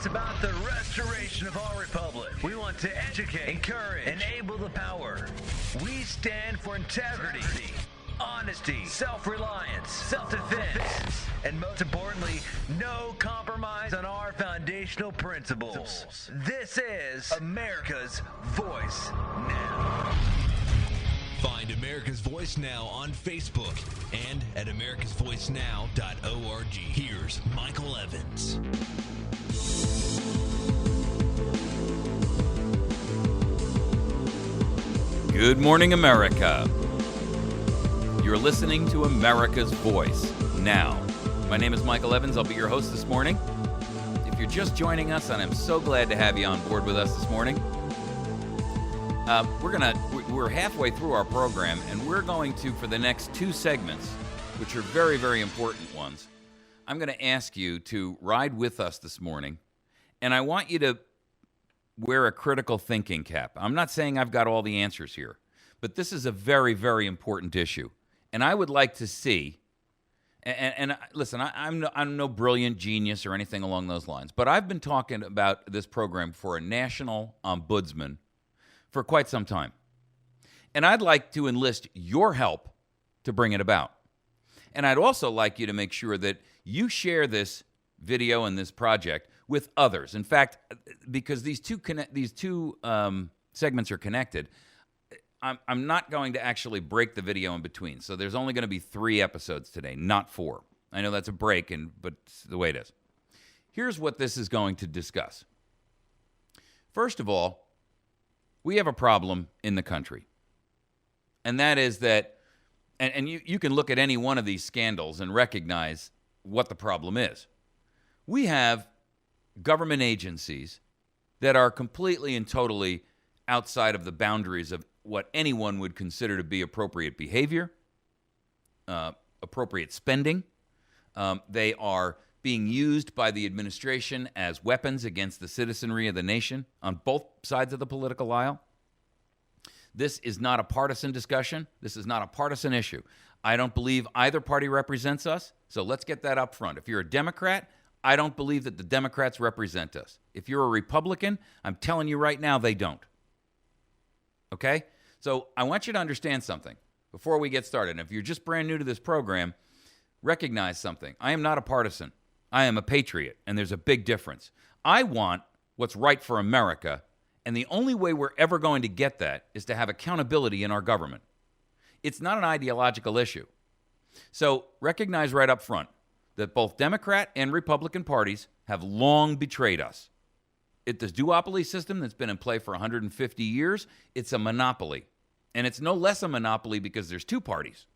It's about the restoration of our republic. We want to educate, encourage, enable the power. We stand for integrity, honesty, self-reliance, self-defense, and most importantly, no compromise on our foundational principles. This is America's Voice Now. Find America's Voice Now on Facebook and at americasvoicenow.org. Here's Michael Evans. Good morning, America. You're listening to America's Voice Now. My name is Michael Evans. I'll be your host this morning. If you're just joining us, and I'm so glad to have you on board with us this morning, we're halfway through our program, and we're going to, for the next two segments, which are very, very important ones, I'm going to ask you to ride with us this morning, and I want you to wear a critical thinking cap. I'm not saying I've got all the answers here, but this is a very, very important issue, and I would like to see, and listen, I'm no brilliant genius or anything along those lines, but I've been talking about this program for a national ombudsman for quite some time. And I'd like to enlist your help to bring it about. And I'd also like you to make sure that you share this video and this project with others. In fact, because these two segments are connected, I'm not going to actually break the video in between. So there's only going to be 3 episodes today, not 4. I know that's a break, but it's the way it is. Here's what this is going to discuss. First of all, we have a problem in the country. And that is that, and you can look at any one of these scandals and recognize what the problem is. We have government agencies that are completely and totally outside of the boundaries of what anyone would consider to be appropriate behavior, appropriate spending. They are being used by the administration as weapons against the citizenry of the nation on both sides of the political aisle. This is not a partisan discussion. This is not a partisan issue. I don't believe either party represents us, so let's get that up front. If you're a Democrat, I don't believe that the Democrats represent us. If you're a Republican, I'm telling you right now, they don't. Okay? So I want you to understand something before we get started. And if you're just brand new to this program, recognize something. I am not a partisan. I am a patriot, and there's a big difference. I want what's right for America, and the only way we're ever going to get that is to have accountability in our government. It's not an ideological issue. So recognize right up front that both Democrat and Republican parties have long betrayed us. This duopoly system that's been in play for 150 years, it's a monopoly. And it's no less a monopoly because there's 2 parties.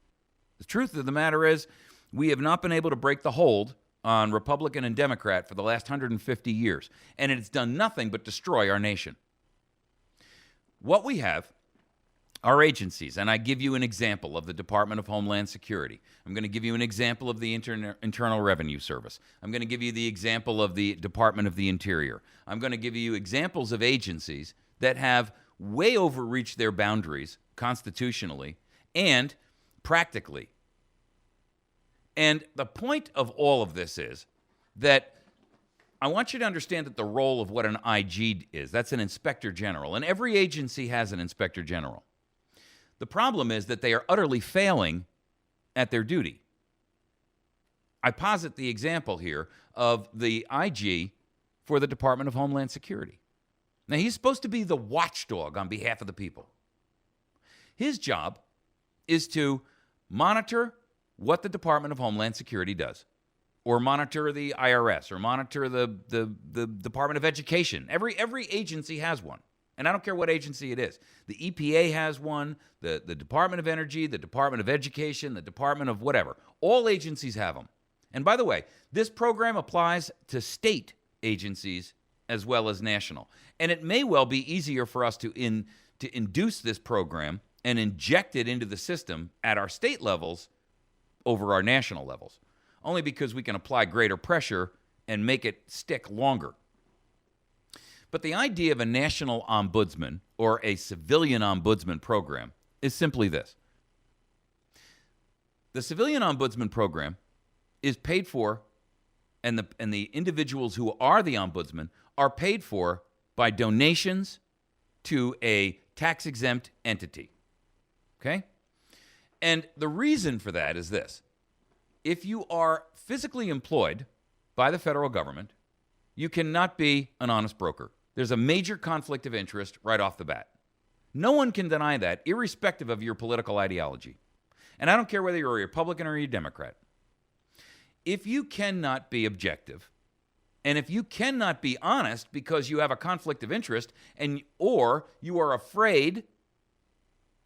The truth of the matter is we have not been able to break the hold on Republican and Democrat for the last 150 years. And it's done nothing but destroy our nation. What we have are agencies, and I give you an example of the Department of Homeland Security. I'm going to give you an example of the Internal Revenue Service. I'm going to give you the example of the Department of the Interior. I'm going to give you examples of agencies that have way overreached their boundaries constitutionally and practically. And the point of all of this is that I want you to understand that the role of what an IG is. That's an inspector general, and every agency has an inspector general. The problem is that they are utterly failing at their duty. I posit the example here of the IG for the Department of Homeland Security. Now, he's supposed to be the watchdog on behalf of the people. His job is to monitor what the Department of Homeland Security does, or monitor the IRS, or monitor the Department of Education. Every agency has one, and I don't care what agency it is. The EPA has one, the Department of Energy, the Department of Education, the Department of whatever. All agencies have them. And by the way, this program applies to state agencies as well as national. And it may well be easier for us to induce this program and inject it into the system at our state levels over our national levels, only because we can apply greater pressure and make it stick longer. But the idea of a national ombudsman or a civilian ombudsman program is simply this. The civilian ombudsman program is paid for and the individuals who are the ombudsman are paid for by donations to a tax-exempt entity. Okay? And the reason for that is this. If you are physically employed by the federal government, you cannot be an honest broker. There's a major conflict of interest right off the bat. No one can deny that, irrespective of your political ideology. And I don't care whether you're a Republican or a Democrat. If you cannot be objective, and if you cannot be honest because you have a conflict of interest, or you are afraid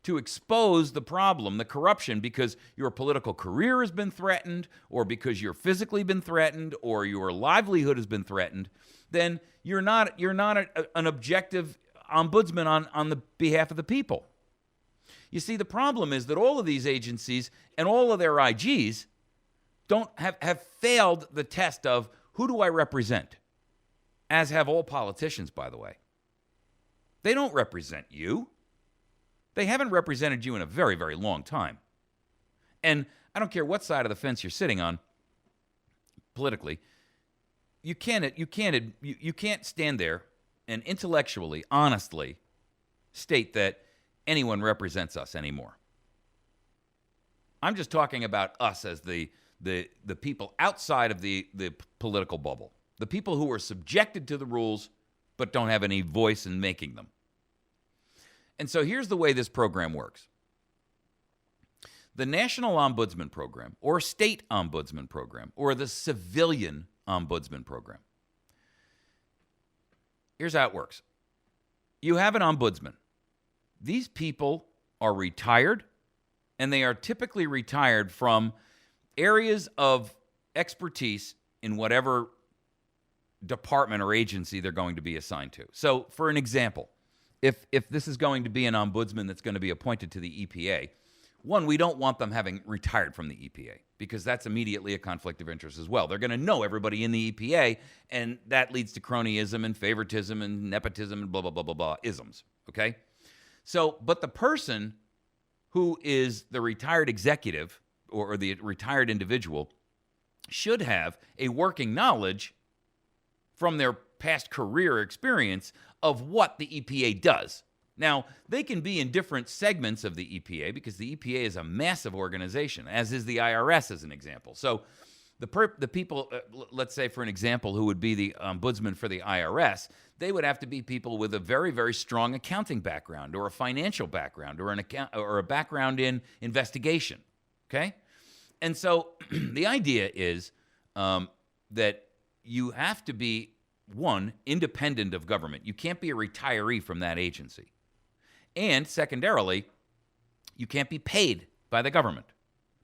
to expose the problem, the corruption, because your political career has been threatened, or because you're physically been threatened, or your livelihood has been threatened, then you're not an objective ombudsman on the behalf of the people. You see, the problem is that all of these agencies and all of their IGs have failed the test of who do I represent, as have all politicians, by the way. They don't represent you. They haven't represented you in a very, very long time. And I don't care what side of the fence you're sitting on politically, you can't stand there and intellectually, honestly state that anyone represents us anymore. I'm just talking about us as the people outside of the political bubble, the people who are subjected to the rules but don't have any voice in making them. And so here's the way this program works. The National Ombudsman Program, or State Ombudsman Program, or the Civilian Ombudsman Program. Here's how it works. You have an ombudsman. These people are retired, and they are typically retired from areas of expertise in whatever department or agency they're going to be assigned to. So, for an example, if this is going to be an ombudsman that's going to be appointed to the EPA, one, we don't want them having retired from the EPA because that's immediately a conflict of interest as well. They're going to know everybody in the EPA, and that leads to cronyism and favoritism and nepotism and blah, blah, blah, blah, blah, isms, okay? So, but the person who is the retired executive or the retired individual should have a working knowledge from their past career experience of what the EPA does. Now, they can be in different segments of the EPA because the EPA is a massive organization, as is the IRS as an example. So the people, let's say for an example, who would be the ombudsman for the IRS, they would have to be people with a very, very strong accounting background or a financial background or a background in investigation, okay? And so the idea is that you have to be, one, independent of government. You can't be a retiree from that agency. And secondarily, you can't be paid by the government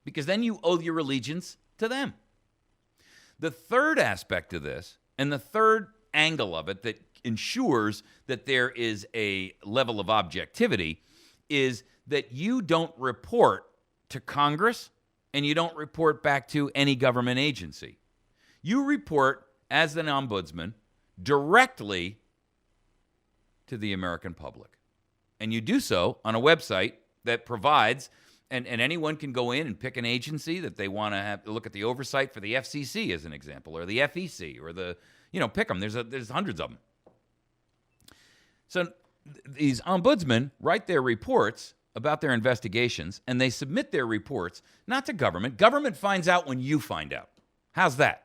because then you owe your allegiance to them. The third aspect of this, and the third angle of it that ensures that there is a level of objectivity, is that you don't report to Congress and you don't report back to any government agency. You report as an ombudsman directly to the American public. And you do so on a website that provides, and anyone can go in and pick an agency that they want to have look at the oversight for the FCC as an example, or the FEC, or pick them. There's hundreds of them. So these ombudsmen write their reports about their investigations, and they submit their reports not to government. Government finds out when you find out. How's that?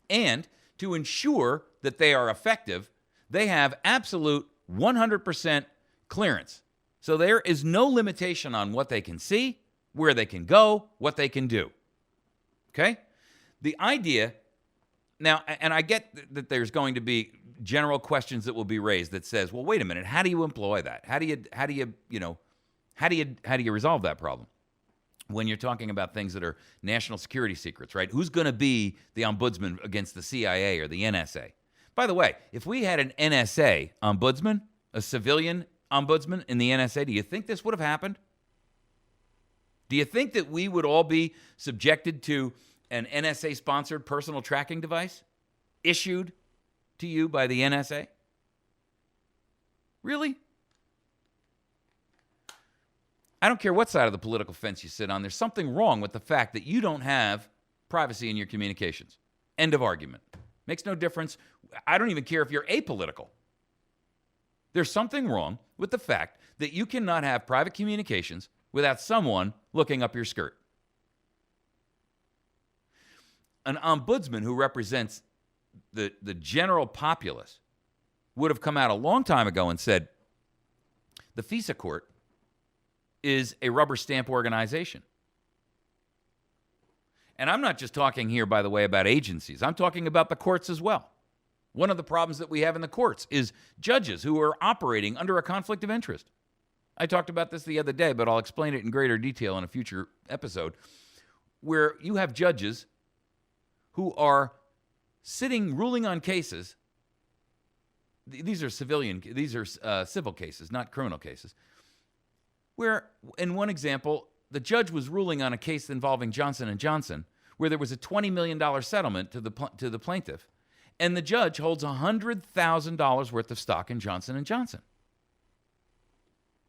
And to ensure that they are effective, they have absolute 100% clearance. So there is no limitation on what they can see, where they can go, what they can do. Okay? The idea, now, and I get that there's going to be general questions that will be raised that says, well, wait a minute, how do you employ that? How do you resolve that problem? When you're talking about things that are national security secrets, right? Who's going to be the ombudsman against the CIA or the NSA? By the way, if we had an NSA ombudsman, a civilian ombudsman in the NSA, do you think this would have happened? Do you think that we would all be subjected to an NSA-sponsored personal tracking device issued to you by the NSA? Really? I don't care what side of the political fence you sit on. There's something wrong with the fact that you don't have privacy in your communications. End of argument. Makes no difference. I don't even care if you're apolitical. There's something wrong with the fact that you cannot have private communications without someone looking up your skirt. An ombudsman who represents the general populace would have come out a long time ago and said, the FISA court is a rubber stamp organization. And I'm not just talking here, by the way, about agencies. I'm talking about the courts as well. One of the problems that we have in the courts is judges who are operating under a conflict of interest. I talked about this the other day, but I'll explain it in greater detail in a future episode, where you have judges who are sitting, ruling on cases. These are civil cases, not criminal cases, where, in one example, the judge was ruling on a case involving Johnson & Johnson, where there was a $20 million settlement to the plaintiff, and the judge holds $100,000 worth of stock in Johnson & Johnson.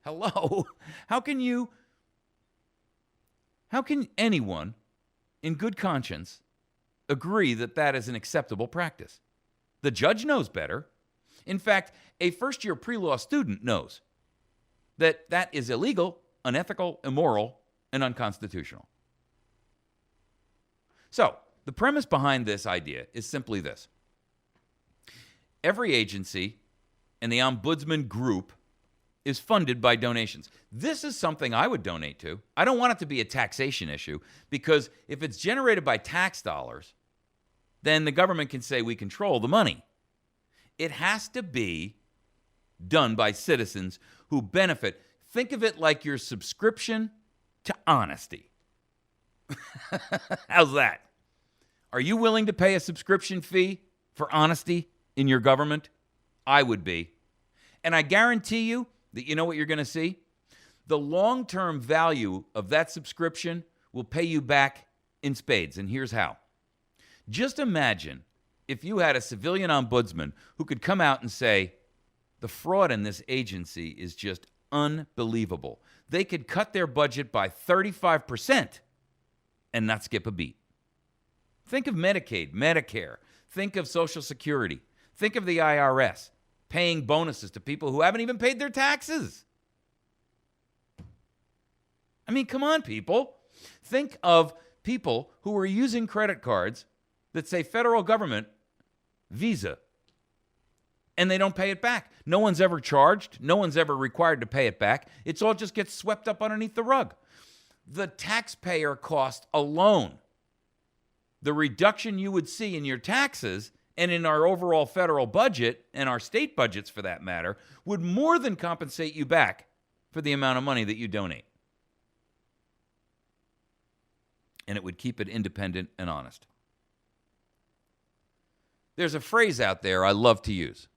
Hello? How can anyone in good conscience agree that that is an acceptable practice? The judge knows better. In fact, a first-year pre-law student knows that that is illegal, unethical, immoral, and unconstitutional. So, the premise behind this idea is simply this. Every agency and the Ombudsman group is funded by donations. This is something I would donate to. I don't want it to be a taxation issue, because if it's generated by tax dollars, then the government can say we control the money. It has to be done by citizens who benefit. Think of it like your subscription to honesty. How's that? Are you willing to pay a subscription fee for honesty in your government? I would be. And I guarantee you that you know what you're going to see? The long-term value of that subscription will pay you back in spades. And here's how. Just imagine if you had a civilian ombudsman who could come out and say, the fraud in this agency is just unbelievable. They could cut their budget by 35% and not skip a beat. Think of Medicaid, Medicare. Think of Social Security. Think of the IRS paying bonuses to people who haven't even paid their taxes. I mean, come on, people. Think of people who are using credit cards that say federal government, Visa, and they don't pay it back. No one's ever charged. No one's ever required to pay it back. It's all just gets swept up underneath the rug. The taxpayer cost alone, the reduction you would see in your taxes and in our overall federal budget, and our state budgets for that matter, would more than compensate you back for the amount of money that you donate. And it would keep it independent and honest. There's a phrase out there I love to use,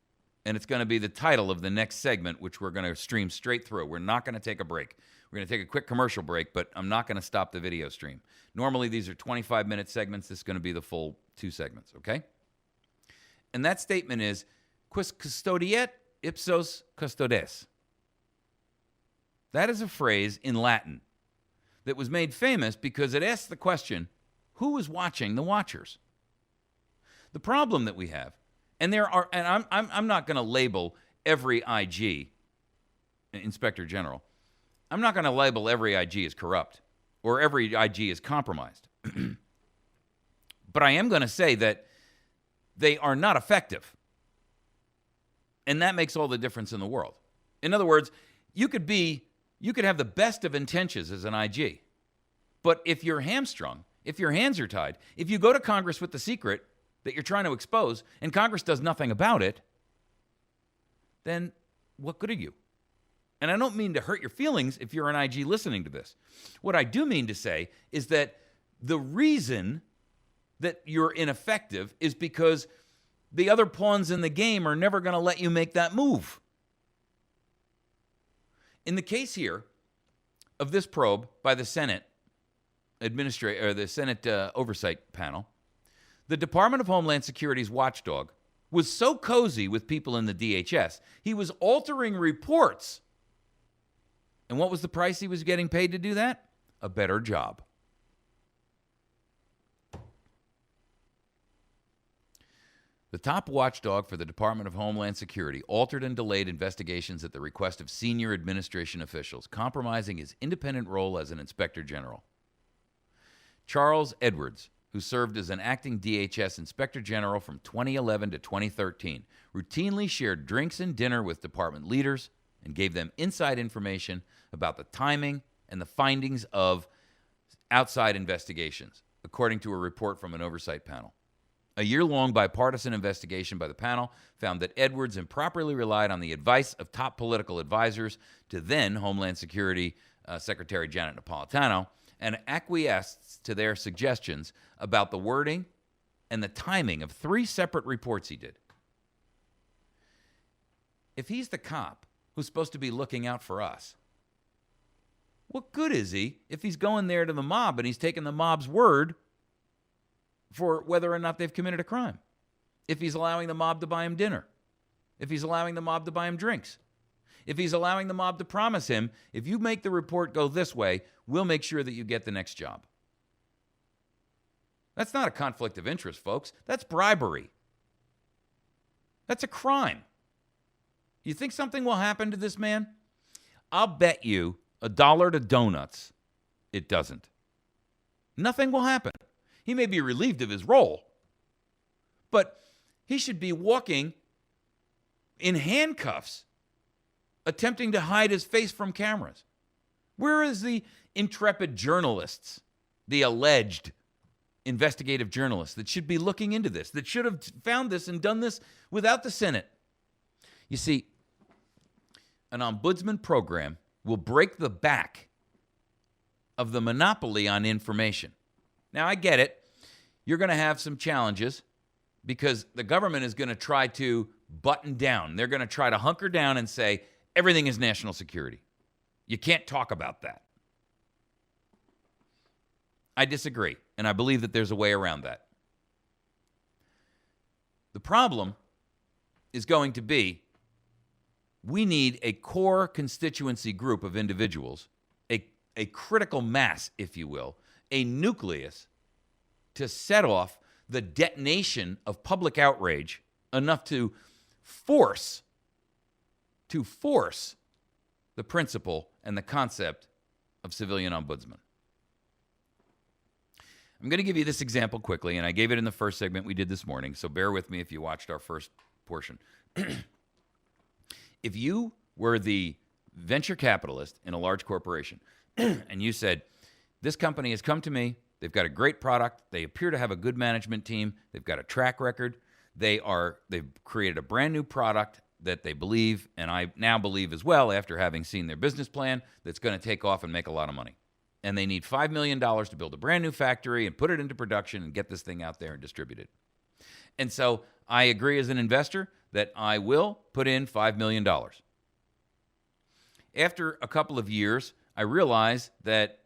and it's going to be the title of the next segment, which we're going to stream straight through. We're not going to take a break. We're going to take a quick commercial break, but I'm not going to stop the video stream. Normally, these are 25-minute segments. This is going to be the full 2 segments, okay? And that statement is, Quis Custodiet Ipsos Custodes. That is a phrase in Latin that was made famous because it asks the question, who is watching the watchers? The problem that we have, and I'm not going to label every IG, Inspector General, I'm not going to label every IG as corrupt or every IG as compromised. But I am going to say that they are not effective. And that makes all the difference in the world. In other words, you could have the best of intentions as an IG. But if you're hamstrung, if your hands are tied, if you go to Congress with the secret that you're trying to expose and Congress does nothing about it, then what good are you? And I don't mean to hurt your feelings if you're an IG listening to this. What I do mean to say is that the reason that you're ineffective is because the other pawns in the game are never going to let you make that move. In the case here of this probe by the Senate Oversight Panel, the Department of Homeland Security's watchdog was so cozy with people in the DHS, he was altering reports. And what was the price he was getting paid to do that? A better job. The top watchdog for the Department of Homeland Security altered and delayed investigations at the request of senior administration officials, compromising his independent role as an inspector general. Charles Edwards, who served as an acting DHS inspector general from 2011 to 2013, routinely shared drinks and dinner with department leaders and gave them inside information about the timing and the findings of outside investigations, according to a report from an oversight panel. A year-long bipartisan investigation by the panel found that Edwards improperly relied on the advice of top political advisors to then Homeland Security Secretary Janet Napolitano and acquiesced to their suggestions about the wording and the timing of 3 separate reports he did. If he's the cop who's supposed to be looking out for us, what good is he if he's going there to the mob and he's taking the mob's word for whether or not they've committed a crime? If he's allowing the mob to buy him dinner, if he's allowing the mob to buy him drinks, if he's allowing the mob to promise him, if you make the report go this way, we'll make sure that you get the next job. That's not a conflict of interest, folks. That's bribery. That's a crime. You think something will happen to this man? I'll bet you $1 to donuts it doesn't. Nothing will happen. He may be relieved of his role, but he should be walking in handcuffs, attempting to hide his face from cameras. Where is the intrepid journalists, the alleged investigative journalists that should be looking into this, that should have found this and done this without the Senate? You see, an ombudsman program will break the back of the monopoly on information. Now, I get it. You're going to have some challenges because the government is going to try to button down. They're going to try to hunker down and say, everything is national security. You can't talk about that. I disagree, and I believe that there's a way around that. The problem is going to be we need a core constituency group of individuals, a critical mass, if you will, a nucleus to set off the detonation of public outrage enough to force the principle and the concept of civilian ombudsman. I'm going to give you this example quickly, and I gave it in the first segment we did this morning, so bear with me if you watched our first portion. If you were the venture capitalist in a large corporation and you said, this company has come to me, they've got a great product, they appear to have a good management team, they've got a track record, they've created a brand new product that they believe, and I now believe as well after having seen their business plan, that's going to take off and make a lot of money. And they need $5 million to build a brand new factory and put it into production and get this thing out there and distribute it. And so I agree as an investor that I will put in $5 million. After a couple of years, I realized that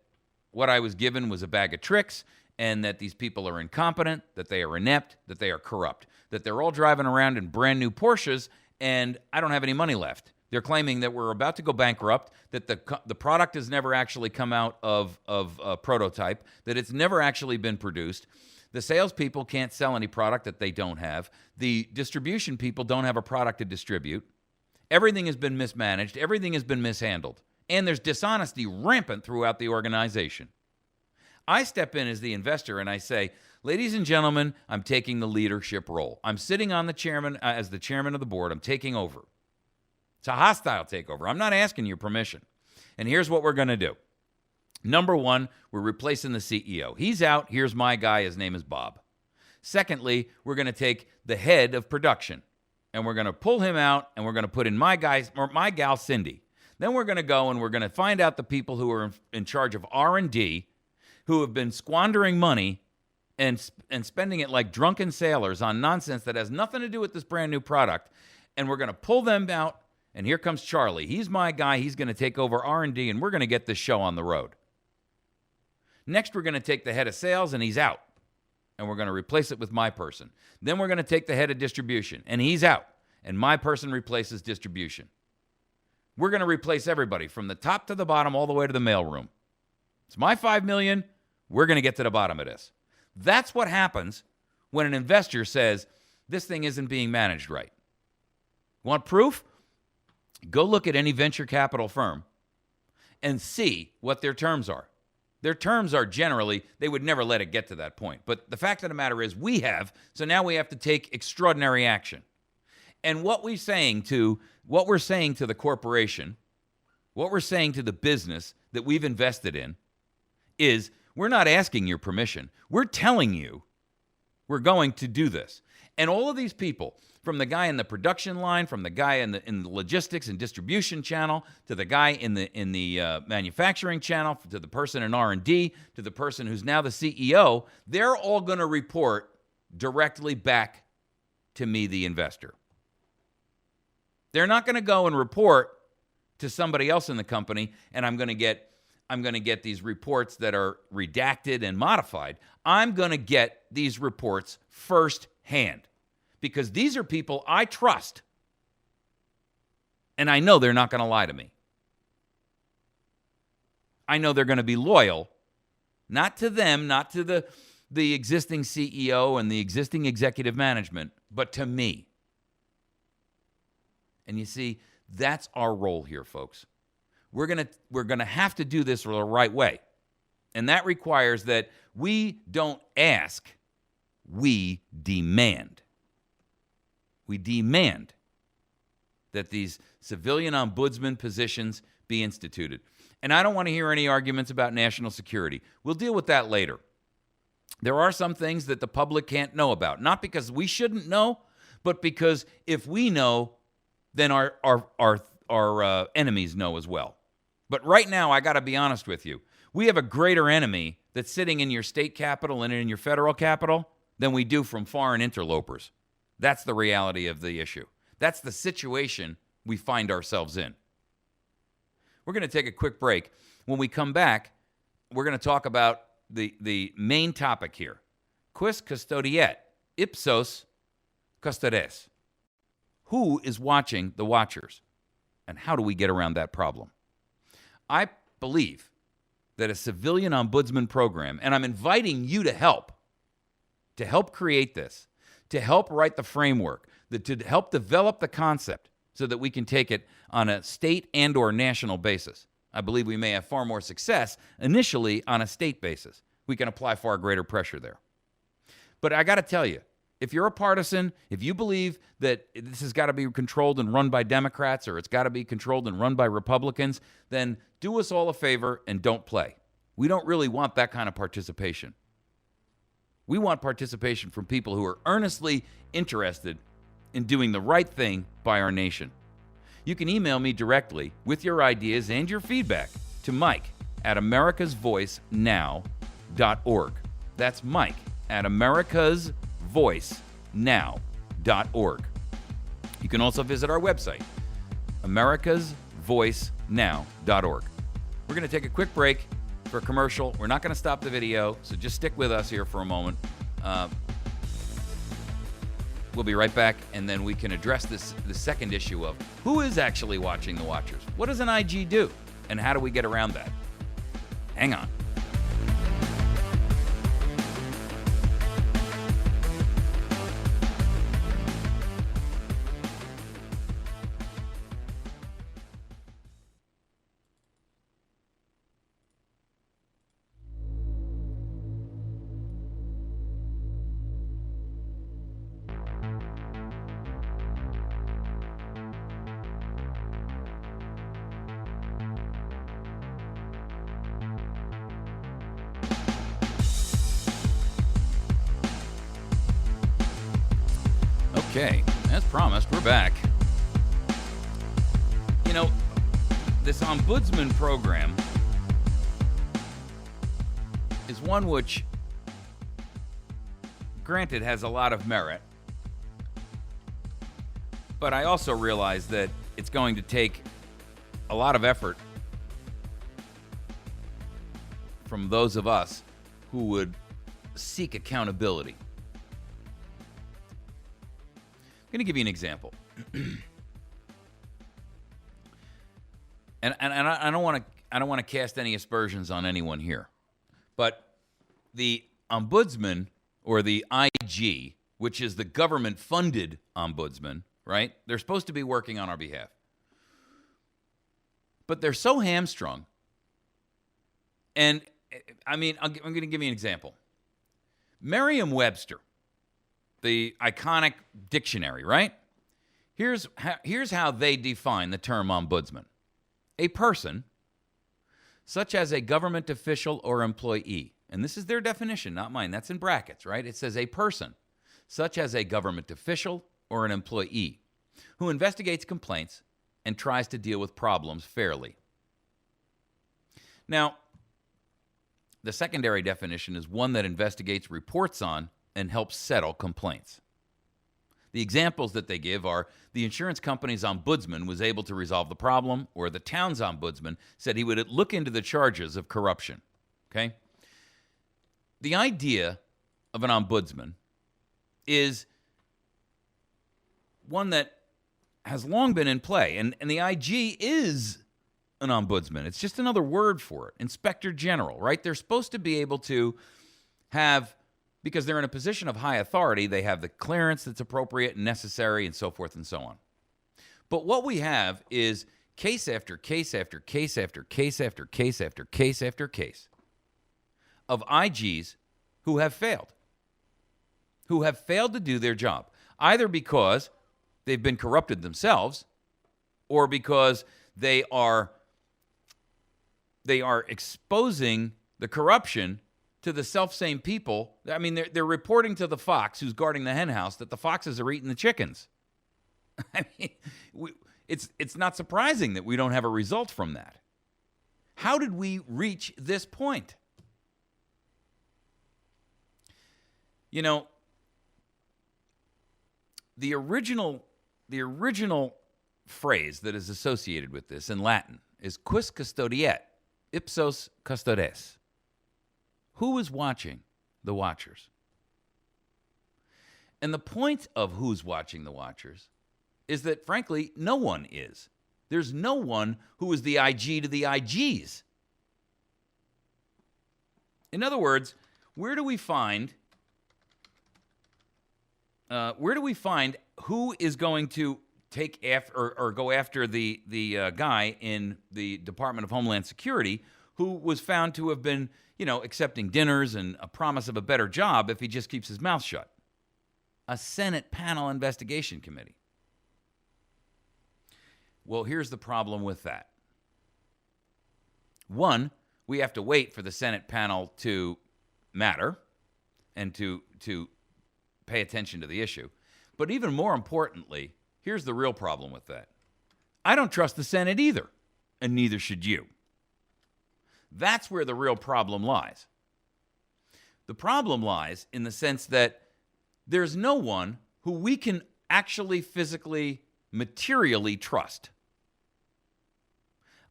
what I was given was a bag of tricks and that these people are incompetent, that they are inept, that they are corrupt, that they're all driving around in brand new Porsches and I don't have any money left. They're claiming that we're about to go bankrupt, that the product has never actually come out of a prototype, that it's never actually been produced. The salespeople can't sell any product that they don't have. The distribution people don't have a product to distribute. Everything has been mismanaged. Everything has been mishandled. And there's dishonesty rampant throughout the organization. I step in as the investor and I say, ladies and gentlemen, I'm taking the leadership role. I'm sitting on the chairman as the chairman of the board. I'm taking over. It's a hostile takeover. I'm not asking your permission. And here's what we're going to do. Number one, we're replacing the CEO. He's out. Here's my guy. His name is Bob. Secondly, we're going to take the head of production, and we're going to pull him out, and we're going to put in my gal, Cindy. Then we're going to go, and we're going to find out the people who are in charge of R&D who have been squandering money and spending it like drunken sailors on nonsense that has nothing to do with this brand new product, and we're going to pull them out. And here comes Charlie. He's my guy. He's going to take over R&D, and we're going to get this show on the road. Next, we're going to take the head of sales, and he's out. And we're going to replace it with my person. Then we're going to take the head of distribution, and he's out. And my person replaces distribution. We're going to replace everybody from the top to the bottom all the way to the mailroom. It's my $5 million. We're going to get to the bottom of this. That's what happens when an investor says, this thing isn't being managed right. Want proof? Go look at any venture capital firm and see what their terms are. Their terms are generally, they would never let it get to that point. But the fact of the matter is we have, so now we have to take extraordinary action. And what we're saying to the corporation, what we're saying to the business that we've invested in is we're not asking your permission. We're telling you we're going to do this. And all of these people, from the guy in the production line, from the guy in the logistics and distribution channel, to the guy in the manufacturing channel, to the person in R&D, to the person who's now the CEO, they're all going to report directly back to me, the investor. They're not going to go and report to somebody else in the company, and I'm going to get these reports that are redacted and modified. I'm going to get these reports firsthand because these are people I trust, and I know they're not going to lie to me. I know they're going to be loyal, not to them, not to the existing CEO and the existing executive management, but to me. And you see, that's our role here, folks. We're gonna have to do this the right way. And that requires that we don't ask, we demand. We demand that these civilian ombudsman positions be instituted. And I don't want to hear any arguments about national security. We'll deal with that later. There are some things that the public can't know about, not because we shouldn't know, but because if we know, then our enemies know as well. But right now, I got to be honest with you. We have a greater enemy that's sitting in your state capital and in your federal capital than we do from foreign interlopers. That's the reality of the issue. That's the situation we find ourselves in. We're going to take a quick break. When we come back, we're going to talk about the main topic here. Quis Custodiet Ipsos Custodes. Who is watching the watchers? And how do we get around that problem? I believe that a civilian ombudsman program, and I'm inviting you to help create this, to help write the framework, to help develop the concept so that we can take it on a state and or national basis. I believe we may have far more success initially on a state basis. We can apply far greater pressure there. But I got to tell you, if you're a partisan, if you believe that this has got to be controlled and run by Democrats or it's got to be controlled and run by Republicans, then do us all a favor and don't play. We don't really want that kind of participation. We want participation from people who are earnestly interested in doing the right thing by our nation. You can email me directly with your ideas and your feedback to mike@americasvoicenow.org. That's mike@americasvoicenow.org. You can also visit our website, americasvoicenow.org. We're going to take a quick break for a commercial. We're not going to stop the video, so just stick with us here for a moment. We'll be right back, and then we can address the second issue of who is actually watching the watchers? What does an IG do? And how do we get around that? Hang on. Okay, as promised, we're back. You know, this ombudsman program is one which, granted, has a lot of merit, but I also realize that it's going to take a lot of effort from those of us who would seek accountability. I'm going to give you an example. and I don't want to cast any aspersions on anyone here. But the ombudsman or the IG which is the government-funded ombudsman, right? They're supposed to be working on our behalf. But they're so hamstrung. And, I mean, I'm going to give you an example. Merriam-Webster, the iconic dictionary, right? Here's how they define the term ombudsman. A person, such as a government official or employee, and this is their definition, not mine. That's in brackets, right? It says a person, such as a government official or an employee, who investigates complaints and tries to deal with problems fairly. Now, the secondary definition is one that investigates, reports on, and helps settle complaints. The examples that they give are the insurance company's ombudsman was able to resolve the problem, or the town's ombudsman said he would look into the charges of corruption. Okay? The idea of an ombudsman is one that has long been in play, and the IG is an ombudsman. It's just another word for it. Inspector General, right? They're supposed to be able to have, because they're in a position of high authority, they have the clearance that's appropriate and necessary and so forth and so on. But what we have is case after case after case after case after case after case after case of IGs who have failed to do their job, either because they've been corrupted themselves or because they are exposing the corruption to the self-same people. I mean, they're reporting to the fox who's guarding the hen house that the foxes are eating the chickens. I mean, it's not surprising that we don't have a result from that. How did we reach this point? You know, the original phrase that is associated with this in Latin is Quis Custodiet Ipsos Custodes. Who is watching the watchers? And the point of who's watching the watchers is that, frankly, no one is. There's no one who is the IG to the IGs. In other words, where do we find who is going to take after or go after the guy in the Department of Homeland Security who was found to have been, accepting dinners and a promise of a better job if he just keeps his mouth shut? A Senate panel investigation committee. Well, here's the problem with that. One, we have to wait for the Senate panel to matter and to pay attention to the issue. But even more importantly, here's the real problem with that. I don't trust the Senate either, and neither should you. That's where the real problem lies. The problem lies in the sense that there's no one who we can actually physically, materially trust.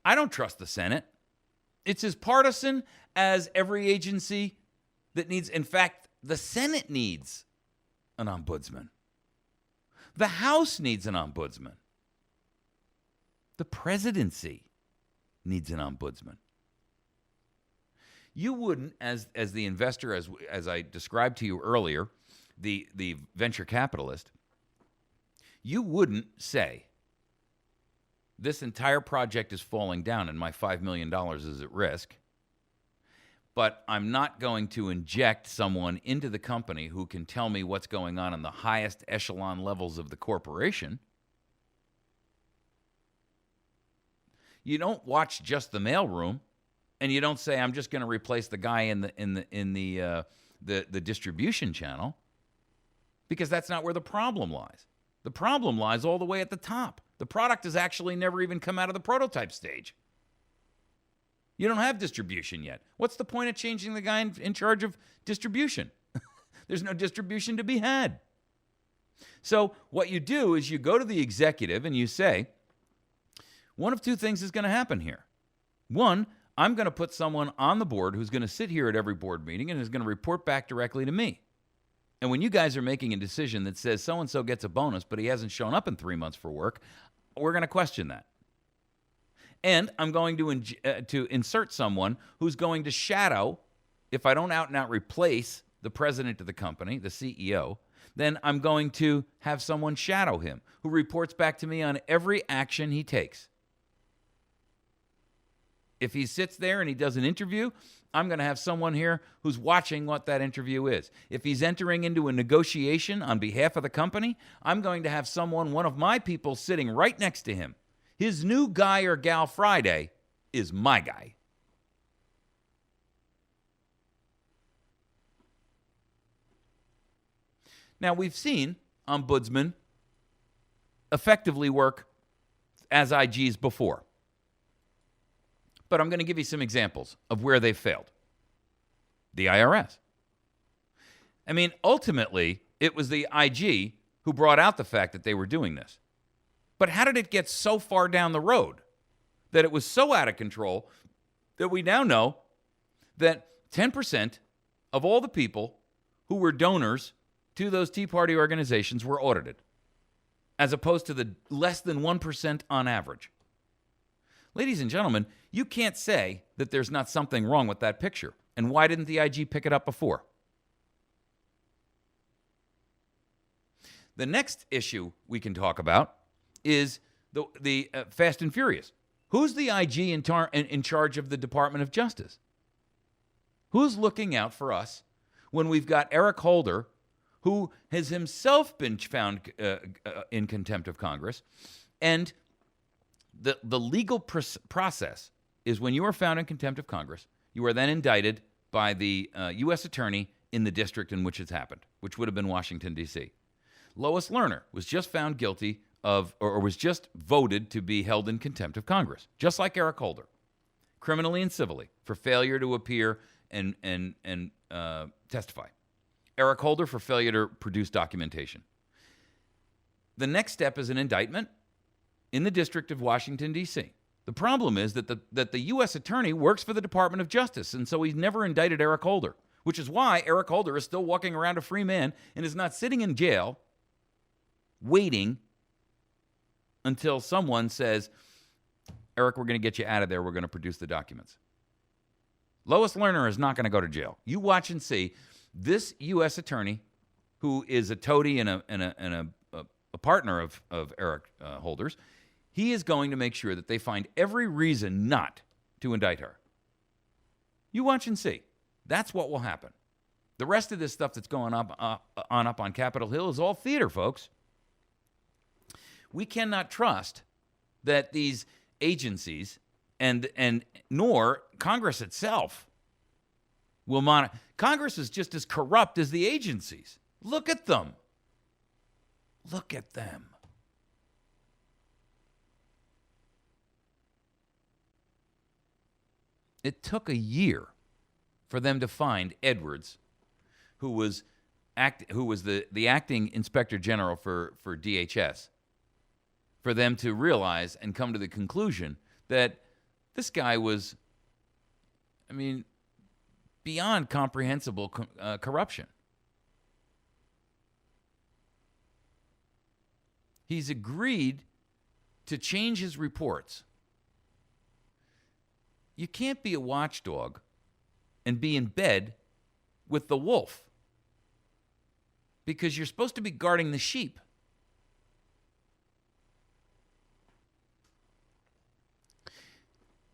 I don't trust the Senate. It's as partisan as every agency that needs, in fact, the Senate needs an ombudsman. The House needs an ombudsman. The presidency needs an ombudsman. You wouldn't, as the investor, as I described to you earlier, the venture capitalist, you wouldn't say, this entire project is falling down and my $5 million is at risk, but I'm not going to inject someone into the company who can tell me what's going on in the highest echelon levels of the corporation. You don't watch just the mailroom, and you don't say, I'm just going to replace the guy in the distribution channel, because that's not where the problem lies. The problem lies all the way at the top. The product has actually never even come out of the prototype stage. You don't have distribution yet. What's the point of changing the guy in charge of distribution? There's no distribution to be had. So what you do is you go to the executive and you say, one of two things is going to happen here. One, I'm going to put someone on the board who's going to sit here at every board meeting and is going to report back directly to me. And when you guys are making a decision that says so-and-so gets a bonus, but he hasn't shown up in 3 months for work, we're going to question that. And I'm going to insert someone who's going to shadow, if I don't out and out replace the president of the company, the CEO, then I'm going to have someone shadow him who reports back to me on every action he takes. If he sits there and he does an interview, I'm going to have someone here who's watching what that interview is. If he's entering into a negotiation on behalf of the company, I'm going to have someone, one of my people, sitting right next to him. His new guy or gal Friday is my guy. Now, we've seen ombudsmen effectively work as IGs before. But I'm going to give you some examples of where they've failed. The IRS. I mean, ultimately, it was the IG who brought out the fact that they were doing this. But how did it get so far down the road that it was so out of control that we now know that 10% of all the people who were donors to those Tea Party organizations were audited, as opposed to the less than 1% on average? Ladies and gentlemen, you can't say that there's not something wrong with that picture. And why didn't the IG pick it up before? The next issue we can talk about is the Fast and Furious. Who's the IG in charge of the Department of Justice? Who's looking out for us when we've got Eric Holder, who has himself been found in contempt of Congress? And the legal process is when you are found in contempt of Congress, you are then indicted by the U.S. attorney in the district in which it's happened, which would have been Washington, D.C. Lois Lerner was just found guilty of, or was just voted to be held in contempt of Congress, just like Eric Holder, criminally and civilly, for failure to appear and testify. Eric Holder for failure to produce documentation. The next step is an indictment in the District of Washington, D.C. The problem is that the U.S. attorney works for the Department of Justice, and so he's never indicted Eric Holder, which is why Eric Holder is still walking around a free man and is not sitting in jail waiting until someone says, Eric, we're going to get you out of there. We're going to produce the documents. Lois Lerner is not going to go to jail. You watch and see. This U.S. attorney, who is a toady and a partner of Eric Holder's, he is going to make sure that they find every reason not to indict her. You watch and see. That's what will happen. The rest of this stuff that's going up on Capitol Hill is all theater, folks. We cannot trust that these agencies and nor Congress itself will monitor. Congress is just as corrupt as the agencies. Look at them. Look at them. It took a year for them to find Edwards, who was the acting inspector general for DHS, for them to realize and come to the conclusion that this guy was, beyond comprehensible corruption. He's agreed to change his reports. You can't be a watchdog and be in bed with the wolf, because you're supposed to be guarding the sheep.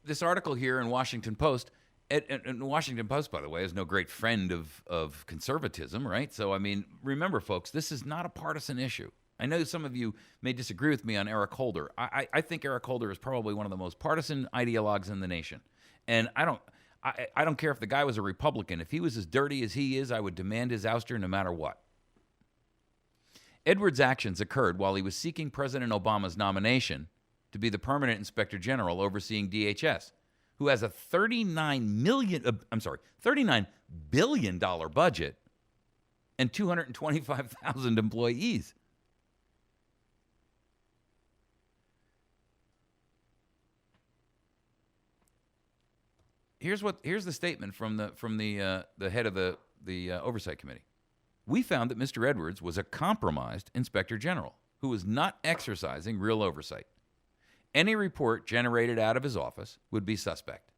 This article here in Washington Post, and Washington Post, by the way, is no great friend of conservatism, right? So, remember, folks, this is not a partisan issue. I know some of you may disagree with me on Eric Holder. I think Eric Holder is probably one of the most partisan ideologues in the nation. And I don't care if the guy was a Republican. If he was as dirty as he is, I would demand his ouster no matter what. Edwards' actions occurred while he was seeking President Obama's nomination to be the permanent inspector general overseeing DHS, who has a $39 billion budget and 225,000 employees. Here's the statement from the head of the Oversight Committee. We found that Mr. Edwards was a compromised inspector general who was not exercising real oversight. Any report generated out of his office would be suspect.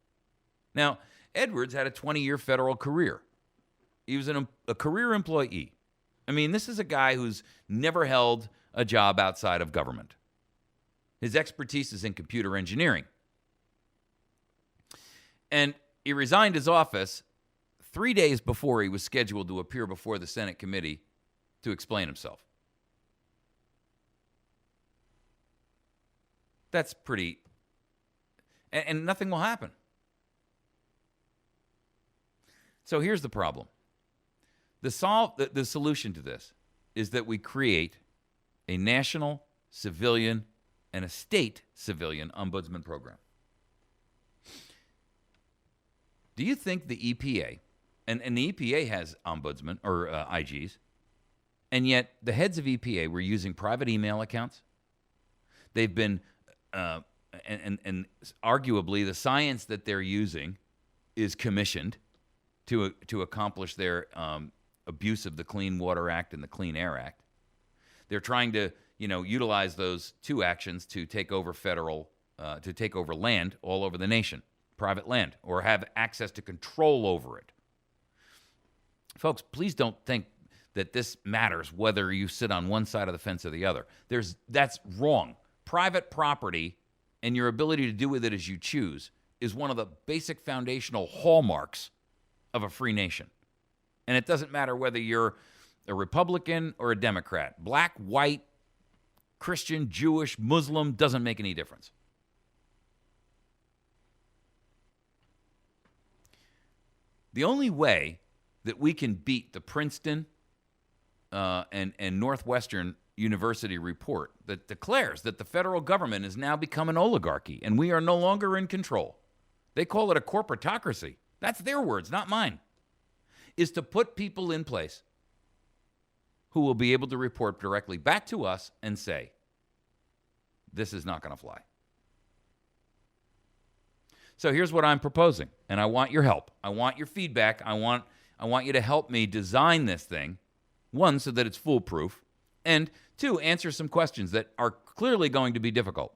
Now, Edwards had a 20-year federal career. He was a career employee. I mean, this is a guy who's never held a job outside of government. His expertise is in computer engineering. And he resigned his office 3 days before he was scheduled to appear before the Senate committee to explain himself. That's pretty... And nothing will happen. So here's the problem. The solution to this is that we create a national civilian and a state civilian ombudsman program. Do you think the EPA, and the EPA has ombudsman or IGs, and yet the heads of EPA were using private email accounts? They've been, and arguably the science that they're using is commissioned to accomplish their abuse of the Clean Water Act and the Clean Air Act. They're trying to, utilize those two actions to take over land all over the nation, private land, or have access to control over it. Folks, please don't think that this matters whether you sit on one side of the fence or the other. That's wrong. Private property and your ability to do with it as you choose is one of the basic foundational hallmarks of a free nation. And it doesn't matter whether you're a Republican or a Democrat. Black, white, Christian, Jewish, Muslim, doesn't make any difference. The only way that we can beat the Princeton and Northwestern University report that declares that the federal government has now become an oligarchy and we are no longer in control. They call it a corporatocracy. That's their words, not mine. Is to put people in place who will be able to report directly back to us and say, this is not going to fly. So here's what I'm proposing, and I want your help. I want your feedback. I want you to help me design this thing, one, so that it's foolproof, and two, answer some questions that are clearly going to be difficult.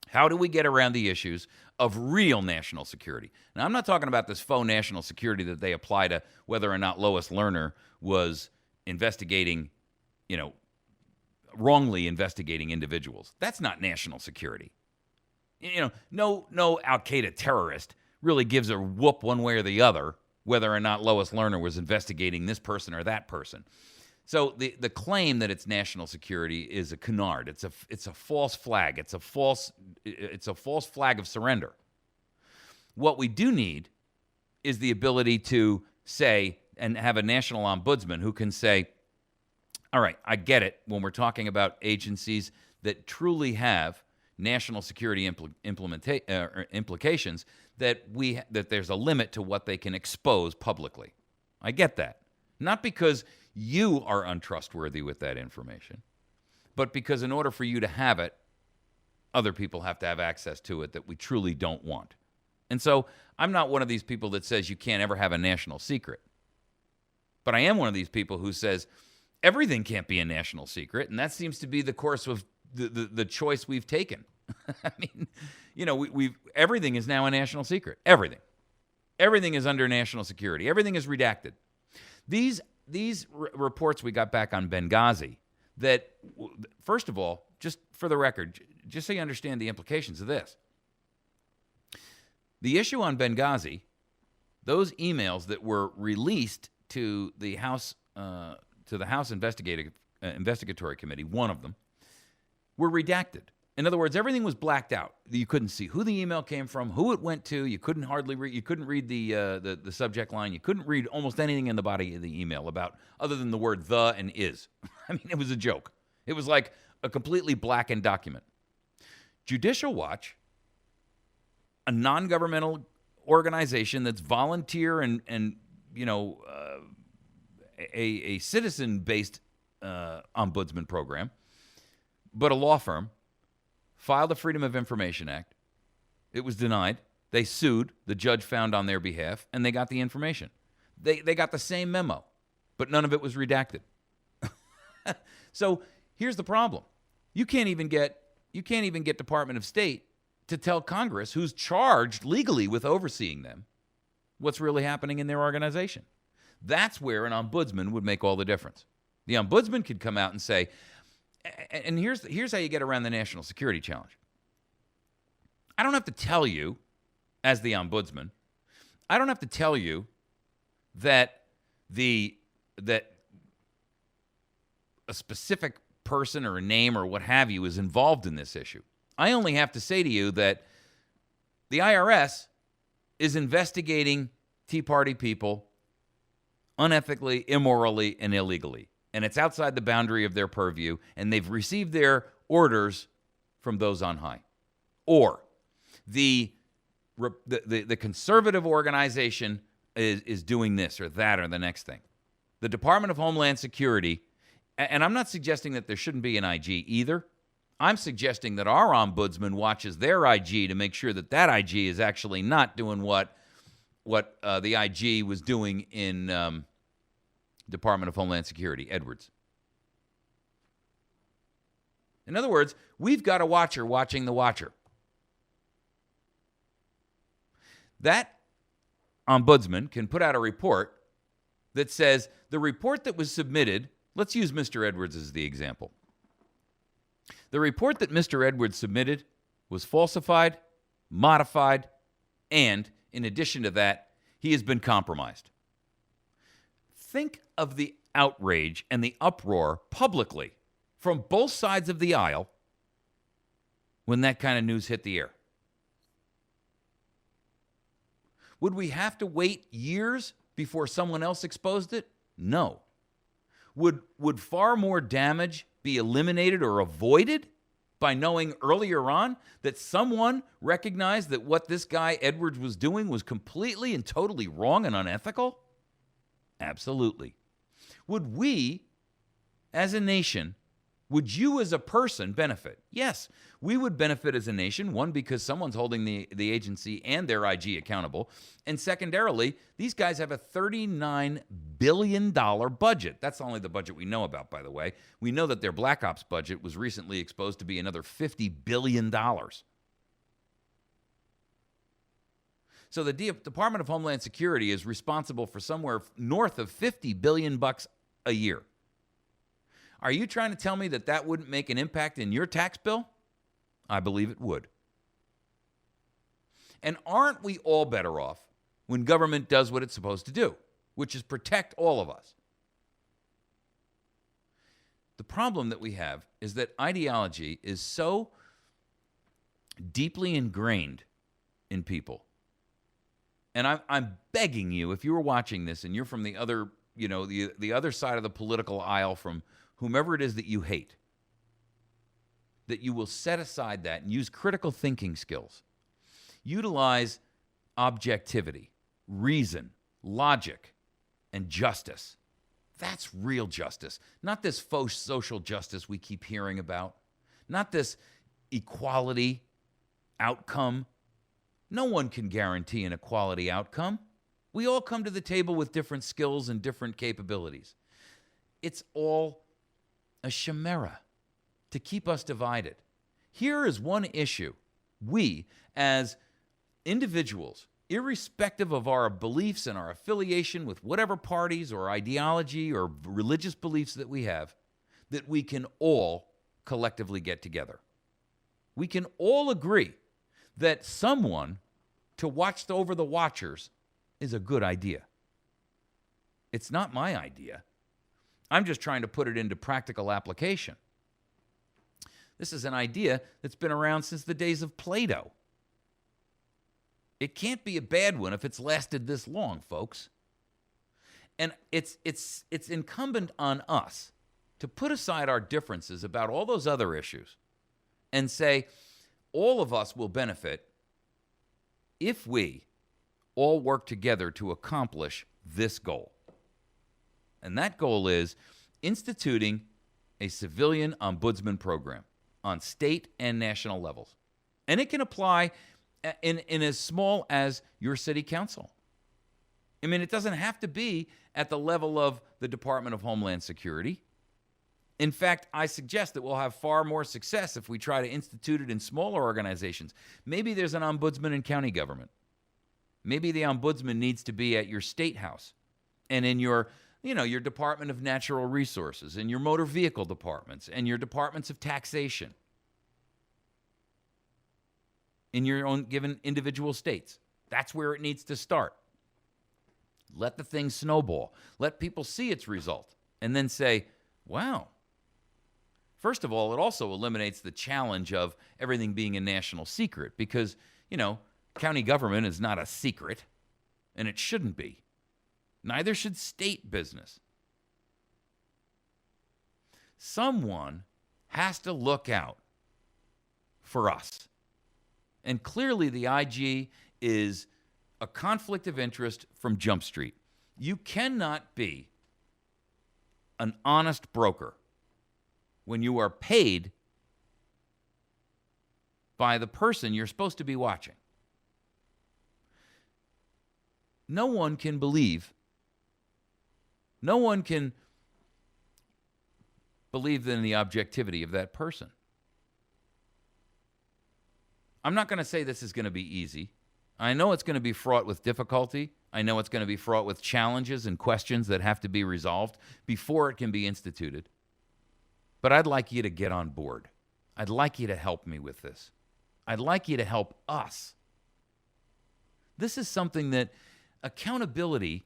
How do we get around the issues of real national security? Now, I'm not talking about this faux national security that they apply to whether or not Lois Lerner was investigating, wrongly investigating individuals. That's not national security. No Al-Qaeda terrorist really gives a whoop one way or the other whether or not Lois Lerner was investigating this person or that person. So the claim that it's national security is a canard. It's a false flag. It's a false flag of surrender. What we do need is the ability to say and have a national ombudsman who can say, all right, I get it when we're talking about agencies that truly have national security implications that there's a limit to what they can expose publicly. I get that. Not because you are untrustworthy with that information, but because in order for you to have it, other people have to have access to it that we truly don't want. And so I'm not one of these people that says you can't ever have a national secret. But I am one of these people who says everything can't be a national secret, and that seems to be the course of the choice we've taken. I mean, we've everything is now a national secret. Everything is under national security. Everything is redacted. These reports we got back on Benghazi that, first of all, just for the record, just so you understand the implications of this, the issue on Benghazi, those emails that were released to the House Investigatory Committee, one of them, were redacted. In other words, everything was blacked out. You couldn't see who the email came from, who it went to. You couldn't read the subject line. You couldn't read almost anything in the body of the email other than the word the and is. I mean, it was a joke. It was like a completely blackened document. Judicial Watch, a non-governmental organization that's volunteer and a citizen-based ombudsman program, but a law firm, filed a Freedom of Information Act. It was denied. They sued. The judge found on their behalf, and they got the information. They got the same memo, but none of it was redacted. So here's the problem. You can't even get Department of State to tell Congress, who's charged legally with overseeing them, what's really happening in their organization. That's where an ombudsman would make all the difference. The ombudsman could come out and say, and here's how you get around the national security challenge. I don't have to tell you, as the ombudsman, I don't have to tell you that a specific person or a name or what have you is involved in this issue. I only have to say to you that the IRS is investigating Tea Party people unethically, immorally, and illegally. And it's outside the boundary of their purview, and they've received their orders from those on high. Or the conservative organization is doing this or that or the next thing. The Department of Homeland Security, and I'm not suggesting that there shouldn't be an IG either. I'm suggesting that our ombudsman watches their IG to make sure that that IG is actually not doing what the IG was doing in Department of Homeland Security, Edwards. In other words, we've got a watcher watching the watcher. That ombudsman can put out a report that says the report that was submitted, let's use Mr. Edwards as the example. The report that Mr. Edwards submitted was falsified, modified, and in addition to that, he has been compromised. Think of the outrage and the uproar publicly from both sides of the aisle when that kind of news hit the air. Would we have to wait years before someone else exposed it? No. Would far more damage be eliminated or avoided by knowing earlier on that someone recognized that what this guy Edwards was doing was completely and totally wrong and unethical? Absolutely. Would we, as a nation, would you as a person benefit? Yes, we would benefit as a nation, one, because someone's holding the agency and their IG accountable, and secondarily, these guys have a $39 billion budget. That's only the budget we know about, by the way. We know that their Black Ops budget was recently exposed to be another $50 billion. So the Department of Homeland Security is responsible for somewhere north of $50 billion a year. Are you trying to tell me that that wouldn't make an impact in your tax bill? I believe it would. And aren't we all better off when government does what it's supposed to do, which is protect all of us? The problem that we have is that ideology is so deeply ingrained in people. And I'm begging you, if you were watching this and you're from the other, the other side of the political aisle, from whomever it is that you hate, that you will set aside that and use critical thinking skills. Utilize objectivity, reason, logic, and justice. That's real justice. Not this faux social justice we keep hearing about. Not this equality outcome. No one can guarantee an equality outcome. We all come to the table with different skills and different capabilities. It's all a chimera to keep us divided. Here is one issue. We, as individuals, irrespective of our beliefs and our affiliation with whatever parties or ideology or religious beliefs that we have, that we can all collectively get together. We can all agree that someone to watch over the watchers is a good idea. It's not my idea. I'm just trying to put it into practical application. This is an idea that's been around since the days of Plato. It can't be a bad one if it's lasted this long, folks. And it's incumbent on us to put aside our differences about all those other issues and say, all of us will benefit if we all work together to accomplish this goal. And that goal is instituting a civilian ombudsman program on state and national levels. And it can apply in as small as your city council. I mean, it doesn't have to be at the level of the Department of Homeland Security. In fact, I suggest that we'll have far more success if we try to institute it in smaller organizations. Maybe there's an ombudsman in county government. Maybe the ombudsman needs to be at your state house and in your your Department of Natural Resources and your motor vehicle departments and your departments of taxation in your own given individual states. That's where it needs to start. Let the thing snowball. Let people see its result and then say, wow. First of all, it also eliminates the challenge of everything being a national secret because, county government is not a secret, and it shouldn't be. Neither should state business. Someone has to look out for us. And clearly the IG is a conflict of interest from Jump Street. You cannot be an honest broker when you are paid by the person you're supposed to be watching. No one can believe in the objectivity of that person. I'm not going to say this is going to be easy. I know it's going to be fraught with difficulty. I know it's going to be fraught with challenges and questions that have to be resolved before it can be instituted. But I'd like you to get on board. I'd like you to help me with this. I'd like you to help us. This is something that accountability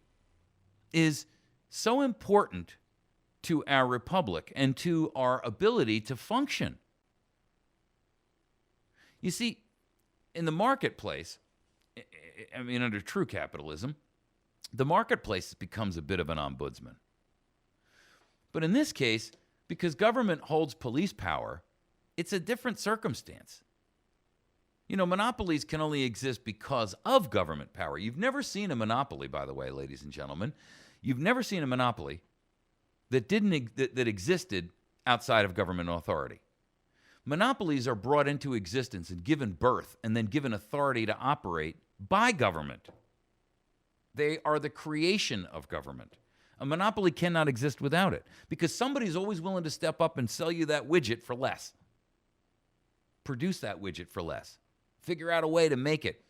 is so important to our republic and to our ability to function. You see, in the marketplace, under true capitalism, the marketplace becomes a bit of an ombudsman. But in this case, because government holds police power, it's a different circumstance. Monopolies can only exist because of government power. You've never seen a monopoly, by the way, ladies and gentlemen. You've never seen a monopoly that existed outside of government authority. Monopolies are brought into existence and given birth and then given authority to operate by government. They are the creation of government. A monopoly cannot exist without it because somebody's always willing to step up and sell you that widget for less. Produce that widget for less. Figure out a way to make it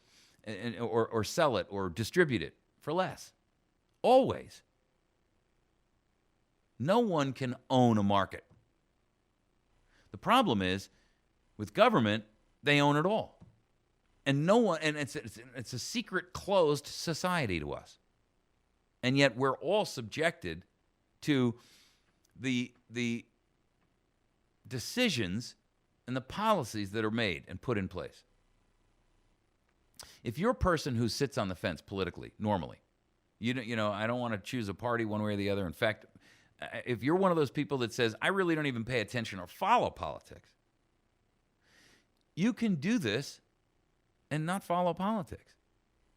or sell it or distribute it for less. Always. No one can own a market. The problem is, with government, they own it all. And it's a secret, closed society to us. And yet we're all subjected to the decisions and the policies that are made and put in place. If you're a person who sits on the fence politically, normally, I don't want to choose a party one way or the other. In fact, if you're one of those people that says, I really don't even pay attention or follow politics, you can do this and not follow politics.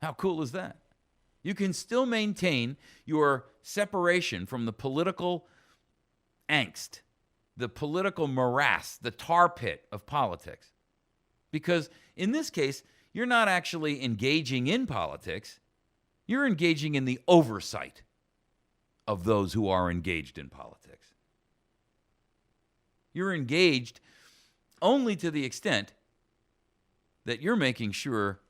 How cool is that? You can still maintain your separation from the political angst, the political morass, the tar pit of politics. Because in this case, you're not actually engaging in politics. You're engaging in the oversight of those who are engaged in politics. You're engaged only to the extent that you're making sure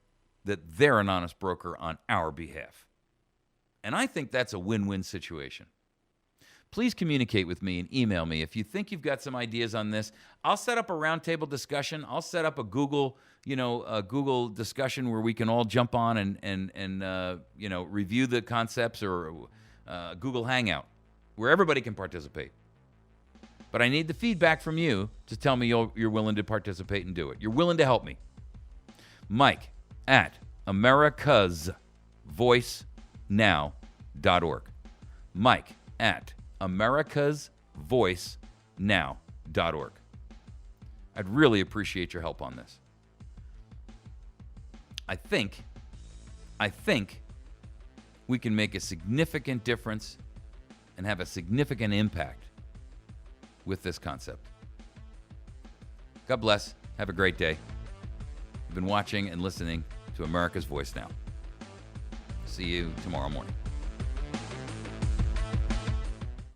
that they're an honest broker on our behalf. And I think that's a win-win situation. Please communicate with me and email me if you think you've got some ideas on this. I'll set up a roundtable discussion. I'll set up a Google discussion where we can all jump on and review the concepts, or Google Hangout, where everybody can participate. But I need the feedback from you to tell me you're willing to participate and do it. You're willing to help me. Mike at americasvoicenow.org. Mike at americasvoicenow.org. I'd really appreciate your help on this. I think we can make a significant difference and have a significant impact with this concept. God bless. Have a great day. You've been watching and listening to America's Voice Now. See you tomorrow morning.